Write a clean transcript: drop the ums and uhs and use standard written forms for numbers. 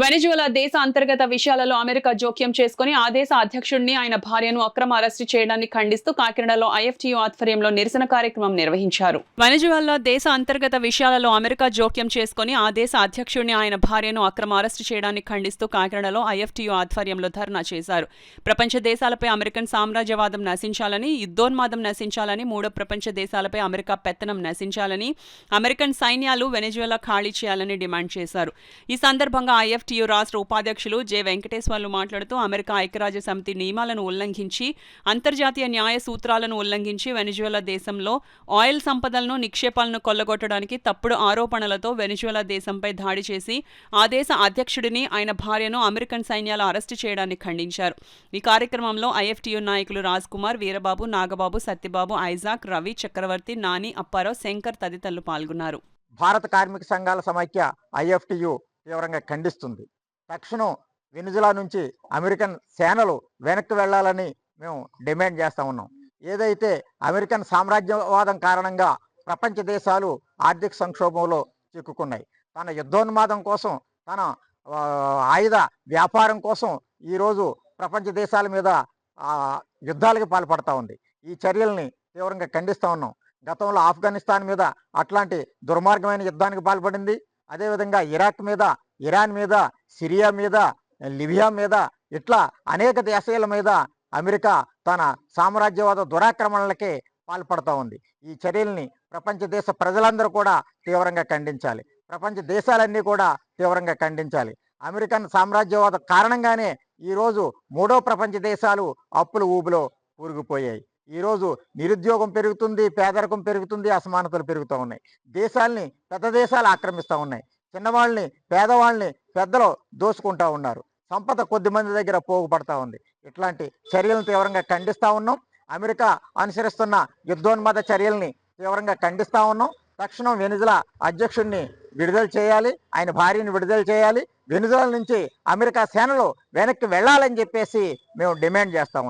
Venezuela దేశ అంతర్గత విషయాలలో అమెరికా జోక్యం చేసుకుని ఆ దేశ అధ్యక్షుడిని ఆయన భార్యను అక్రమ అరెస్టు చేయడాన్ని ఖండిస్తూ కాకినాడలో ఐఎఫ్టీయూ ఆధ్వర్యంలో నిరసన కార్యక్రమం నిర్వహించారు. వెనిజువెలా దేశ అంతర్గత విషయాలలో అమెరికా జోక్యం చేసుకుని ఆ దేశ అధ్యక్షుడిని ఆయన భార్యను అక్రమ అరెస్టు చేయడాన్ని ఖండిస్తూ కాకినాడలో ఐఎఫ్టీయూ ఆధ్వర్యంలో ధర్నా చేశారు. ప్రపంచ దేశాలపై అమెరికన్ సామ్రాజ్యవాదం నశించాలని, యుద్ధోన్మాదం నశించాలని, మూడో ప్రపంచ దేశాలపై అమెరికా పెత్తనం నశించాలని, అమెరికన్ సైన్యాలు వెనిజువెలా ఖాళీ చేయాలని డిమాండ్ చేశారు. ఈ సందర్భంగా ఐఎఫ్టీయూ రాష్ట్ర ఉపాధ్యక్షులు జె వెంకటేశ్వర్లు మాట్లాడుతూ అమెరికా ఐక్యరాజ్య సమితి నియమాలను ఉల్లంఘించి, అంతర్జాతీయ న్యాయ సూత్రాలను ఉల్లంఘించి వెనిజువెలా దేశంలో ఆయిల్ సంపదలను, నిక్షేపాలను కొల్లగొట్టడానికి తప్పుడు ఆరోపణలతో వెనిజువెలా దేశంపై దాడి చేసి ఆ దేశ అధ్యక్షుడిని, ఆయన భార్యను అమెరికన్ సైన్యాలు అరెస్టు చేయడాన్ని ఖండించారు. ఈ కార్యక్రమంలో ఐఎఫ్టీయూ నాయకులు రాజ్ కుమార్, వీరబాబు, నాగబాబు, సత్యబాబు, ఐజాక్, రవి, చక్రవర్తి, నాని, అప్పారావు, శంకర్ తదితరులు పాల్గొన్నారు. భారత కార్మిక సంఘాల సమైక్య ఐఎఫ్టీయూ తీవ్రంగా ఖండిస్తుంది. తక్షణం వెనిజులా నుంచి అమెరికన్ సేనలు వెనక్కి వెళ్లాలని మేము డిమాండ్ చేస్తూ ఉన్నాం. ఏదైతే అమెరికన్ సామ్రాజ్యవాదం కారణంగా ప్రపంచ దేశాలు ఆర్థిక సంక్షోభంలో చిక్కుకున్నాయి, తన యుద్ధోన్మాదం కోసం, తన ఆయుధ వ్యాపారం కోసం ఈరోజు ప్రపంచ దేశాల మీద యుద్ధాలకు పాల్పడతా ఉంది. ఈ చర్యల్ని తీవ్రంగా ఖండిస్తూ ఉన్నాం. గతంలో ఆఫ్ఘనిస్తాన్ మీద అట్లాంటి దుర్మార్గమైన యుద్ధానికి పాల్పడింది. అదేవిధంగా ఇరాక్ మీద, ఇరాన్ మీద, సిరియా మీద, లిబియా మీద, ఇట్లా అనేక దేశాల మీద అమెరికా తన సామ్రాజ్యవాద దురాక్రమణలకే పాల్పడుతూ ఉంది. ఈ చర్యల్ని ప్రపంచ దేశ ప్రజలందరూ కూడా తీవ్రంగా ఖండించాలి. ప్రపంచ దేశాలన్నీ కూడా తీవ్రంగా ఖండించాలి. అమెరికన్ సామ్రాజ్యవాద కారణంగానే ఈరోజు మూడో ప్రపంచ దేశాలు అప్పుల ఊబిలో కూరుకుపోయాయి. ఈరోజు నిరుద్యోగం పెరుగుతుంది, పేదరికం పెరుగుతుంది, అసమానతలు పెరుగుతూ ఉన్నాయి. దేశాల్ని పెద్ద దేశాలు ఆక్రమిస్తూ ఉన్నాయి. చిన్నవాళ్ళని, పేదవాళ్ళని పెద్దలు దోసుకుంటూ ఉన్నారు. సంపద కొద్ది మంది దగ్గర పోగుపడతా ఉంది. ఇట్లాంటి చర్యలను తీవ్రంగా ఖండిస్తూ ఉన్నాం. అమెరికా అనుసరిస్తున్న యుద్ధోన్మాద చర్యల్ని తీవ్రంగా ఖండిస్తూ ఉన్నాం. తక్షణం వెనిజులా అధ్యక్షుడిని విడుదల చేయాలి, ఆయన భార్యని విడుదల చేయాలి. వెనిజులా నుంచి అమెరికా సేనలు వెనక్కి వెళ్ళాలని చెప్పేసి మేము డిమాండ్ చేస్తా ఉన్నాం.